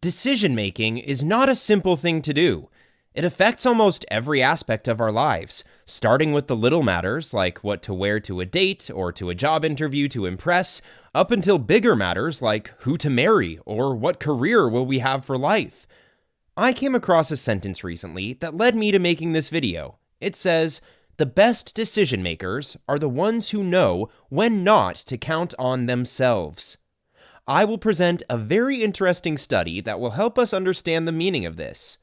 Decision-making is not a simple thing to do. It affects almost every aspect of our lives, starting with the little matters like what to wear to a date or to a job interview to impress, up until bigger matters like who to marry or what career will we have for life. I came across a sentence recently that led me to making this video. It says, "The best decision makers are the ones who know when not to count on themselves." I will present a very interesting study that will help us understand the meaning of this.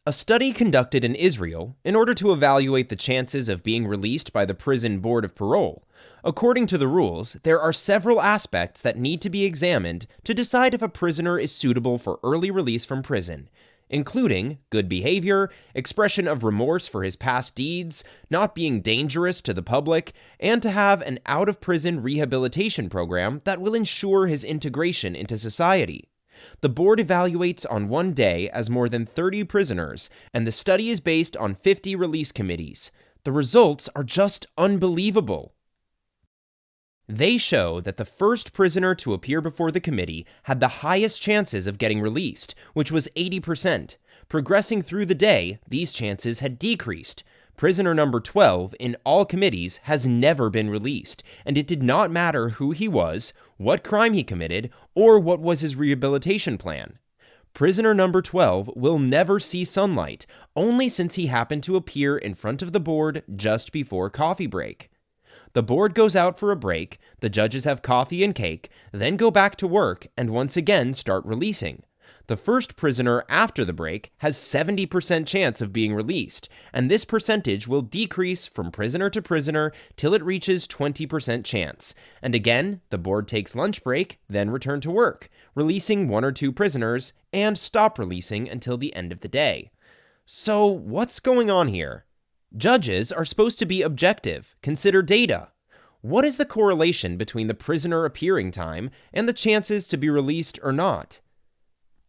A study conducted in Israel in order to evaluate the chances of being released by the Prison Board of Parole. According to the rules, there are several aspects that need to be examined to decide if a prisoner is suitable for early release from prison, including good behavior, expression of remorse for his past deeds, not being dangerous to the public, and to have an out-of-prison rehabilitation program that will ensure his integration into society. The board evaluates on one day as more than 30 prisoners, and the study is based on 50 release committees. The results are just unbelievable. They show that the first prisoner to appear before the committee had the highest chances of getting released, which was 80%. Progressing through the day, these chances had decreased. Prisoner number 12 in all committees has never been released, and it did not matter who he was, what crime he committed, or what was his rehabilitation plan. Prisoner number 12 will never see sunlight, only since he happened to appear in front of the board just before coffee break. The board goes out for a break, the judges have coffee and cake, then go back to work and once again start releasing. The first prisoner after the break has 70% chance of being released, and this percentage will decrease from prisoner to prisoner till it reaches 20% chance. And again, the board takes lunch break, then return to work, releasing 1 or 2 prisoners, and stop releasing until the end of the day. So, what's going on here? Judges are supposed to be objective, consider data. What is the correlation between the prisoner appearing time and the chances to be released or not?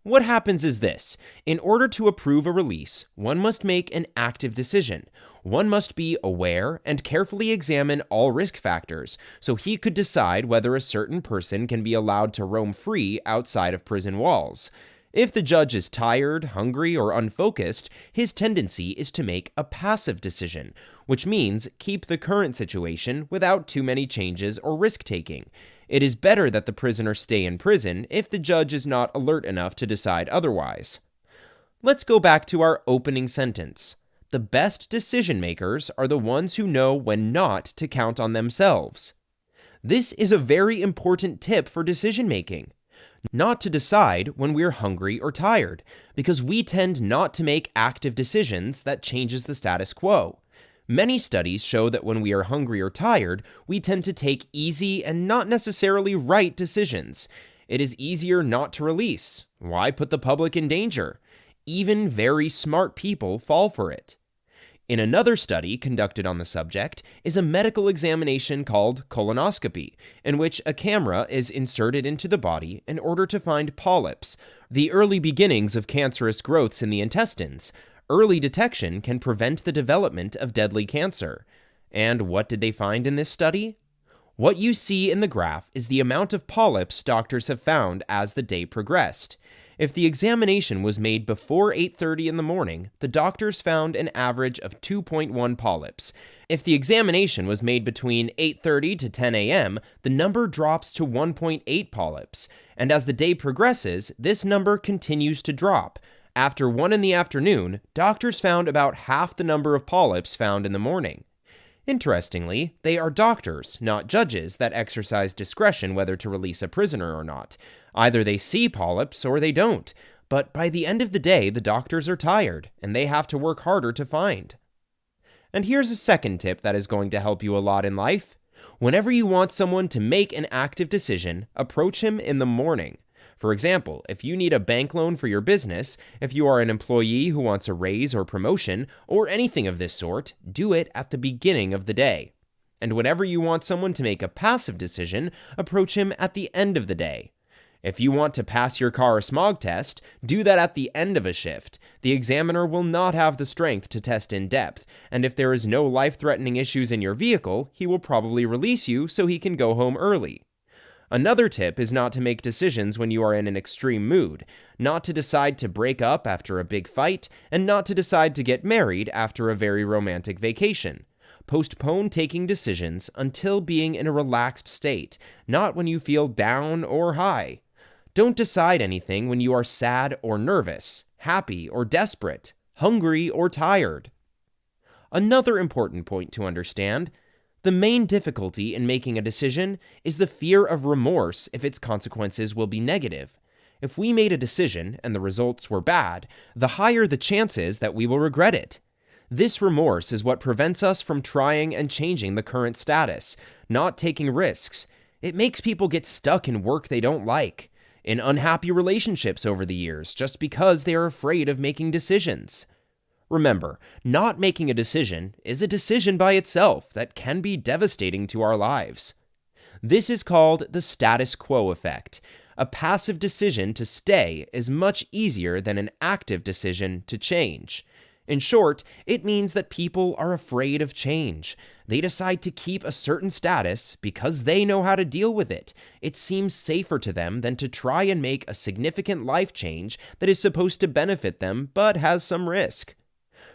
What happens is this: in order to approve a release, one must make an active decision. One must be aware and carefully examine all risk factors, so he could decide whether a certain person can be allowed to roam free outside of prison walls. If the judge is tired, hungry, or unfocused, his tendency is to make a passive decision, which means keep the current situation without too many changes or risk-taking. It is better that the prisoner stay in prison if the judge is not alert enough to decide otherwise. Let's go back to our opening sentence. The best decision makers are the ones who know when not to count on themselves. This is a very important tip for decision making. Not to decide when we're hungry or tired, because we tend not to make active decisions that changes the status quo. Many studies show that when we are hungry or tired, we tend to take easy and not necessarily right decisions. It is easier not to release. Why put the public in danger? Even very smart people fall for it. In another study conducted on the subject is a medical examination called colonoscopy, in which a camera is inserted into the body in order to find polyps, the early beginnings of cancerous growths in the intestines. Early detection can prevent the development of deadly cancer. And what did they find in this study? What you see in the graph is the amount of polyps doctors have found as the day progressed. If the examination was made before 8:30 in the morning, the doctors found an average of 2.1 polyps. If the examination was made between 8:30 to 10 a.m., the number drops to 1.8 polyps. And as the day progresses, this number continues to drop. After 1 in the afternoon, doctors found about half the number of polyps found in the morning. Interestingly, they are doctors, not judges, that exercise discretion whether to release a prisoner or not. Either they see polyps or they don't, but by the end of the day, the doctors are tired, and they have to work harder to find. And here's a second tip that is going to help you a lot in life. Whenever you want someone to make an active decision, approach him in the morning. For example, if you need a bank loan for your business, if you are an employee who wants a raise or promotion, or anything of this sort, do it at the beginning of the day. And whenever you want someone to make a passive decision, approach him at the end of the day. If you want to pass your car a smog test, do that at the end of a shift. The examiner will not have the strength to test in depth, and if there is no life-threatening issues in your vehicle, he will probably release you so he can go home early. Another tip is not to make decisions when you are in an extreme mood, not to decide to break up after a big fight, and not to decide to get married after a very romantic vacation. Postpone taking decisions until being in a relaxed state, not when you feel down or high. Don't decide anything when you are sad or nervous, happy or desperate, hungry or tired. Another important point to understand: the main difficulty in making a decision is the fear of remorse if its consequences will be negative. If we made a decision and the results were bad, the higher the chances that we will regret it. This remorse is what prevents us from trying and changing the current status, not taking risks. It makes people get stuck in work they don't like, in unhappy relationships over the years, just because they are afraid of making decisions. Remember, not making a decision is a decision by itself that can be devastating to our lives. This is called the status quo effect. A passive decision to stay is much easier than an active decision to change. In short, it means that people are afraid of change. They decide to keep a certain status because they know how to deal with it. It seems safer to them than to try and make a significant life change that is supposed to benefit them but has some risk.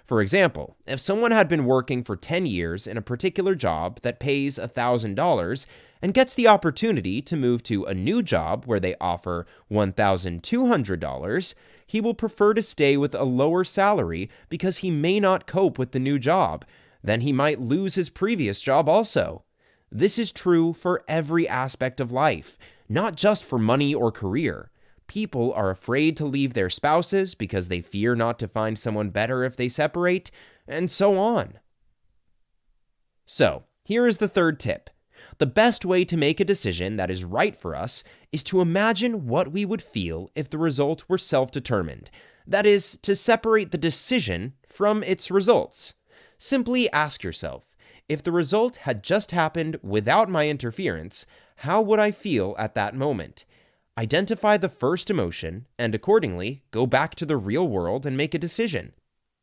For example, if someone had been working for 10 years in a particular job that pays $1,000 and gets the opportunity to move to a new job where they offer $1,200, he will prefer to stay with a lower salary because he may not cope with the new job. Then he might lose his previous job also. This is true for every aspect of life, not just for money or career. People are afraid to leave their spouses because they fear not to find someone better if they separate, and so on. So, here is the third tip. The best way to make a decision that is right for us is to imagine what we would feel if the result were self-determined. That is, to separate the decision from its results. Simply ask yourself, if the result had just happened without my interference, how would I feel at that moment? Identify the first emotion, and accordingly, go back to the real world and make a decision.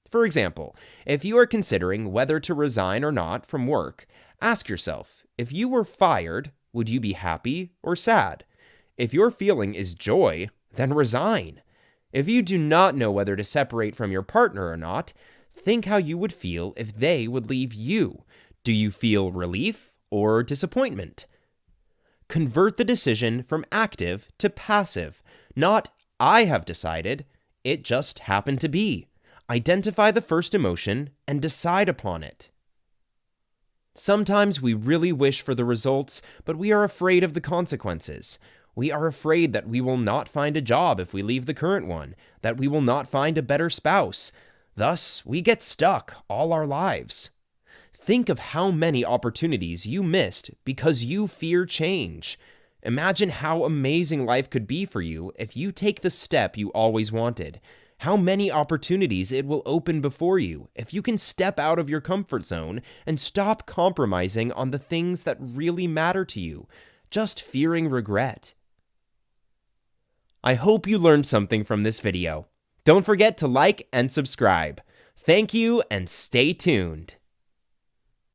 For example, if you are considering whether to resign or not from work, ask yourself, if you were fired, would you be happy or sad? If your feeling is joy, then resign. If you do not know whether to separate from your partner or not, think how you would feel if they would leave you. Do you feel relief or disappointment? Convert the decision from active to passive. Not, I have decided, it just happened to be. Identify the first emotion and decide upon it. Sometimes we really wish for the results, but we are afraid of the consequences. We are afraid that we will not find a job if we leave the current one, that we will not find a better spouse. Thus, we get stuck all our lives. Think of how many opportunities you missed because you fear change. Imagine how amazing life could be for you if you take the step you always wanted. How many opportunities it will open before you if you can step out of your comfort zone and stop compromising on the things that really matter to you, just fearing regret. I hope you learned something from this video. Don't forget to like and subscribe. Thank you and stay tuned.